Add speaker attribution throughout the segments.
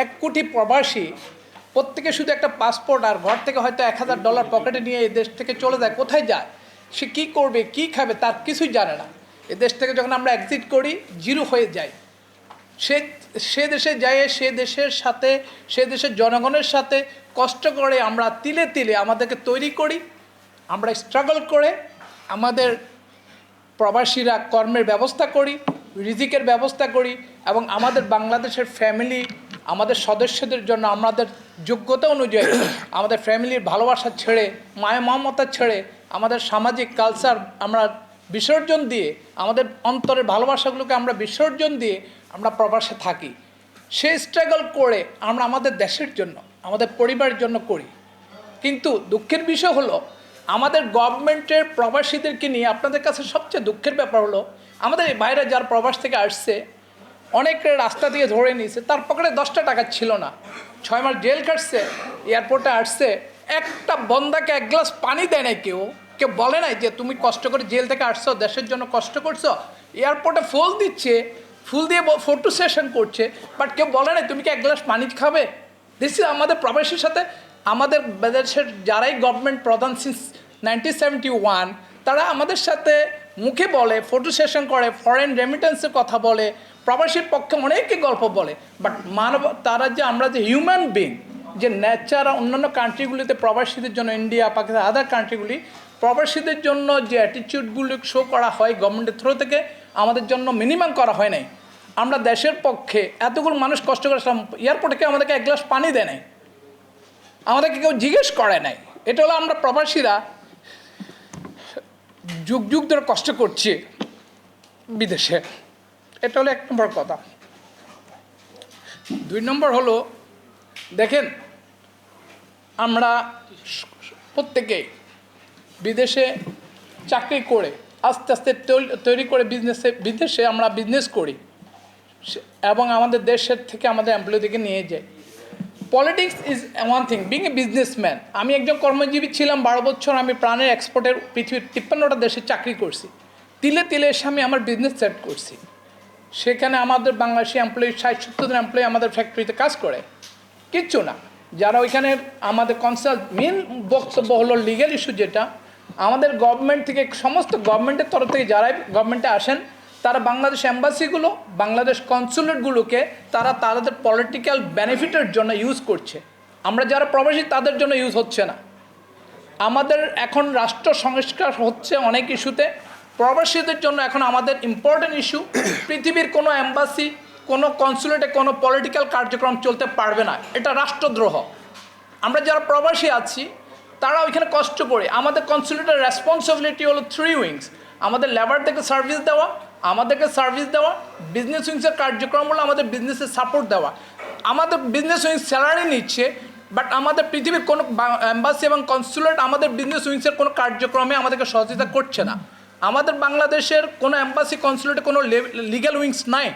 Speaker 1: 1 কোটি প্রবাসী প্রত্যেকে শুধু একটা পাসপোর্ট আর ঘর থেকে হয়তো $1000 পকেটে নিয়ে এই দেশ থেকে চলে যায়, কোথায় যায়, সে কী করবে, কী খাবে, তার কিছুই জানে না। এ দেশ থেকে যখন আমরা এক্সিট করি, জিরো হয়ে যাই। সে দেশে যায়, সে দেশের সাথে, সে দেশের জনগণের সাথে কষ্ট করে আমরা তিলে তিলে আমাদেরকে তৈরি করি। আমরা স্ট্রাগল করে আমাদের প্রবাসীরা কর্মের ব্যবস্থা করি, রিজিকের ব্যবস্থা করি, এবং আমাদের বাংলাদেশের ফ্যামিলি, আমাদের সদস্যদের জন্য আমাদের যোগ্যতা অনুযায়ী আমাদের ফ্যামিলির ভালোবাসা ছেড়ে, মায়া মমতা ছেড়ে, আমাদের সামাজিক কালচার আমরা বিসর্জন দিয়ে, আমাদের অন্তরের ভালোবাসাগুলোকে আমরা বিসর্জন দিয়ে আমরা প্রবাসে থাকি। সে স্ট্রাগল করে আমরা আমাদের দেশের জন্য, আমাদের পরিবারের জন্য করি। কিন্তু দুঃখের বিষয় হলো, আমাদের গভর্নমেন্টের প্রবাসীদেরকে নিয়ে আপনাদের কাছে সবচেয়ে দুঃখের ব্যাপার হলো, আমাদের এই বাইরে যার প্রবাস থেকে আসছে, অনেকে রাস্তা দিয়ে ধরে নিয়েছে, তার পকেটে 10টা টাকা ছিল না, 6 মাস জেল কাটছে, এয়ারপোর্টে আসছে, একটা বন্দাকে 1 গ্লাস পানি দেয় নাই, কেউ বলে নাই যে তুমি কষ্ট করে জেল থেকে আসছো, দেশের জন্য কষ্ট করছো। এয়ারপোর্টে ফুল দিচ্ছে, ফুল দিয়ে ফটো সেশন করছে, বাট কেউ বলে নাই তুমি কি 1 গ্লাস পানি খাবে। দিস ইজ আমাদের প্রবাসীর সাথে আমাদের দেশের যারাই গভর্নমেন্ট প্রধান সিন্স 1971, তারা আমাদের সাথে মুখে বলে, ফটো সেশন করে, ফরেন রেমিটেন্সের কথা বলে, প্রবাসীর পক্ষে অনেকই গল্প বলে, বাট তারা যে আমরা যে হিউম্যান বিং, যে নেচার অন্যান্য কান্ট্রিগুলিতে প্রবাসীদের জন্য, ইন্ডিয়া, পাকিস্তান, আদার কান্ট্রিগুলি প্রবাসীদের জন্য যে অ্যাটিটিউডগুলো শো করা হয় গভর্নমেন্টের থ্রু থেকে, আমাদের জন্য মিনিমাম করা হয় নাই। আমরা দেশের পক্ষে এতগুলো মানুষ কষ্ট করেছিলাম, এয়ারপোর্টে কেউ আমাদেরকে 1 গ্লাস পানি দেয় নাই, আমাদেরকে কেউ জিজ্ঞেস করে নাই। এটা হলো আমরা প্রবাসীরা যুগ যুগ ধরে কষ্ট করছি বিদেশে। এটা হলো 1 নম্বর কথা। 2 নম্বর হলো, দেখেন আমরা প্রত্যেকেই বিদেশে চাকরি করে আস্তে আস্তে তৈরি করে বিদেশে আমরা বিজনেস করি এবং আমাদের দেশের থেকে আমাদের এমপ্লয়িদেরকে নিয়ে যাই। Politics is one thing, being a businessman. আমি একজন কর্মজীবী ছিলাম 12 বছর, আমি প্রাণের এক্সপোর্টের পৃথিবীর 53টা দেশে চাকরি করছি। তিলে তিলে এসে আমি আমার বিজনেস সেট করছি। সেখানে আমাদের বাংলাদেশি এমপ্লয়ি 60-70 জন এমপ্লয়ি আমাদের ফ্যাক্টরিতে কাজ করে, কিচ্ছু না। যারা ওইখানে আমাদের কনসাল্ট, মেন বক্তব্য হলো লিগ্যাল ইস্যু, যেটা আমাদের গভর্নমেন্ট থেকে, সমস্ত গভর্নমেন্টের তরফ থেকে যারাই গভর্নমেন্টে আসেন, তারা বাংলাদেশ এম্বাসিগুলো, বাংলাদেশ কনসুলেটগুলোকে তারা তাদের পলিটিক্যাল বেনিফিটের জন্য ইউজ করছে। আমরা যারা প্রবাসী তাদের জন্য ইউজ হচ্ছে না। আমাদের এখন রাষ্ট্র সংস্কার হচ্ছে অনেক ইস্যুতে, প্রবাসীদের জন্য এখন আমাদের ইম্পর্টেন্ট ইস্যু, পৃথিবীর কোনো এম্বাসি, কোনো কনসুলেটে কোনো পলিটিক্যাল কার্যক্রম চলতে পারবে না, এটা রাষ্ট্রদ্রোহ। আমরা যারা প্রবাসী আছি তারা ওইখানে কষ্ট করে, আমাদের কনসুলেটের রেসপন্সিবিলিটি হলো 3 উইংস, আমাদের লেবারদেরকে সার্ভিস দেওয়া, বিজনেস উইংসের কার্যক্রম হলো আমাদের বিজনেসের সাপোর্ট দেওয়া। আমাদের বিজনেস উইংস স্যালারি নিচ্ছে, বাট আমাদের পৃথিবীর কোনো এম্বাসি এবং কনসুলেট আমাদের বিজনেস উইংসের কোনো কার্যক্রমে আমাদেরকে সহযোগিতা করছে না। আমাদের বাংলাদেশের কোনো এম্বাসি কনসুলেটে কোনো লিগ্যাল উইংস নাই।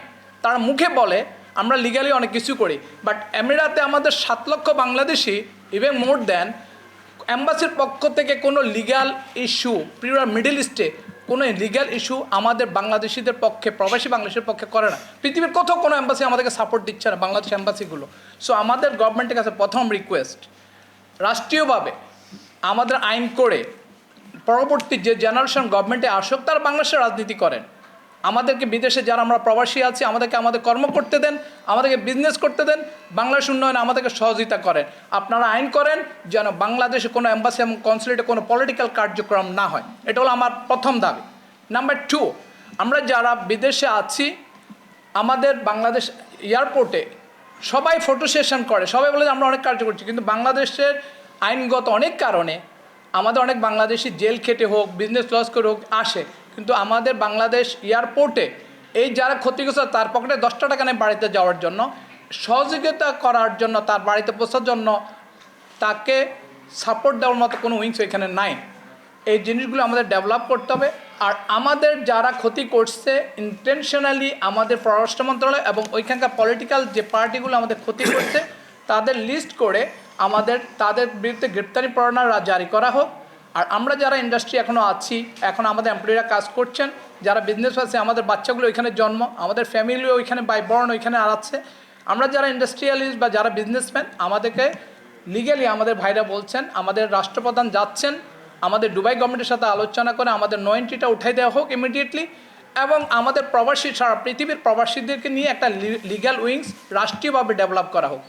Speaker 1: তারা মুখে বলে আমরা লিগ্যালি অনেক কিছু করি, বাট আমিরাতে আমাদের 7 লক্ষ বাংলাদেশি, ইভেন মোর দেন, এম্বাসির পক্ষ থেকে কোনো লিগ্যাল ইস্যু, পুরো মিডল ইস্টে কোনো লিগ্যাল ইস্যু আমাদের বাংলাদেশিদের পক্ষে, প্রবাসী বাংলাদেশের পক্ষে করে না। পৃথিবীর কোথাও কোনো এম্বাসি আমাদেরকে সাপোর্ট দিচ্ছে না, বাংলাদেশ এম্বাসিগুলো। সো আমাদের গভর্নমেন্টের কাছে প্রথম রিকোয়েস্ট, রাষ্ট্রীয়ভাবে আমাদের আইন করে পরবর্তী যে জেনারেশন গভর্নমেন্টে আসুক, তারা বাংলাদেশের রাজনীতি করেন। আমাদেরকে বিদেশে যারা আমরা প্রবাসী আছি, আমাদেরকে আমাদের কর্ম করতে দেন, আমাদেরকে বিজনেস করতে দেন, বাংলাদেশ উন্নয়নে আমাদেরকে সহযোগিতা করেন। আপনারা আইন করেন যেন বাংলাদেশে কোনো এম্বাসি এবং কনসুলেটে কোনো পলিটিক্যাল কার্যক্রম না হয়। এটা হলো আমার প্রথম দাবি। নাম্বার 2, আমরা যারা বিদেশে আছি, আমাদের বাংলাদেশ এয়ারপোর্টে সবাই ফটো সেশন করে, সবাই বলে যে আমরা অনেক কার্য করছি, কিন্তু বাংলাদেশের আইনগত অনেক কারণে আমাদের অনেক বাংলাদেশি জেল খেটে হোক, বিজনেস লস করে হোক আসে, কিন্তু আমাদের বাংলাদেশ এয়ারপোর্টে এই যারা ক্ষতিগ্রস্ত, তার পকেটে 10টা টাকা নেই বাড়িতে যাওয়ার জন্য, সহযোগিতা করার জন্য, তার বাড়িতে পৌঁছার জন্য তাকে সাপোর্ট দেওয়ার মতো কোনো উইংস এখানে নাই। এই জিনিসগুলো আমাদের ডেভেলপ করতে হবে। আর আমাদের যারা ক্ষতি করছে ইন্টেনশনালি, আমাদের পররাষ্ট্র মন্ত্রণালয় এবং ওইখানকার পলিটিক্যাল যে পার্টিগুলো আমাদের ক্ষতি করছে, তাদের লিস্ট করে তাদের বিরুদ্ধে গ্রেপ্তারি পরোয়ানা জারি করা হোক। আর আমরা যারা ইন্ডাস্ট্রি এখনও আছি, এখন আমাদের এমপ্লয়িরা কাজ করছেন, যারা বিজনেস আছে, আমাদের বাচ্চাগুলো ওইখানে জন্ম, আমাদের ফ্যামিলিও ওইখানে বাই বর্ন ওইখানে আছে, আমরা যারা ইন্ডাস্ট্রিয়ালিস্ট বা যারা বিজনেসম্যান, আমাদেরকে লিগ্যালি আমাদের ভাইরা বলছেন, আমাদের রাষ্ট্রপ্রধান যাচ্ছেন, আমাদের দুবাই গভর্নমেন্টের সাথে আলোচনা করে আমাদের 90টা উঠাই দেওয়া হোক ইমিডিয়েটলি, এবং আমাদের প্রবাসী সারা পৃথিবীর প্রবাসীদেরকে নিয়ে একটা লিগ্যাল উইংস রাষ্ট্রীয়ভাবে ডেভেলপ করা হোক।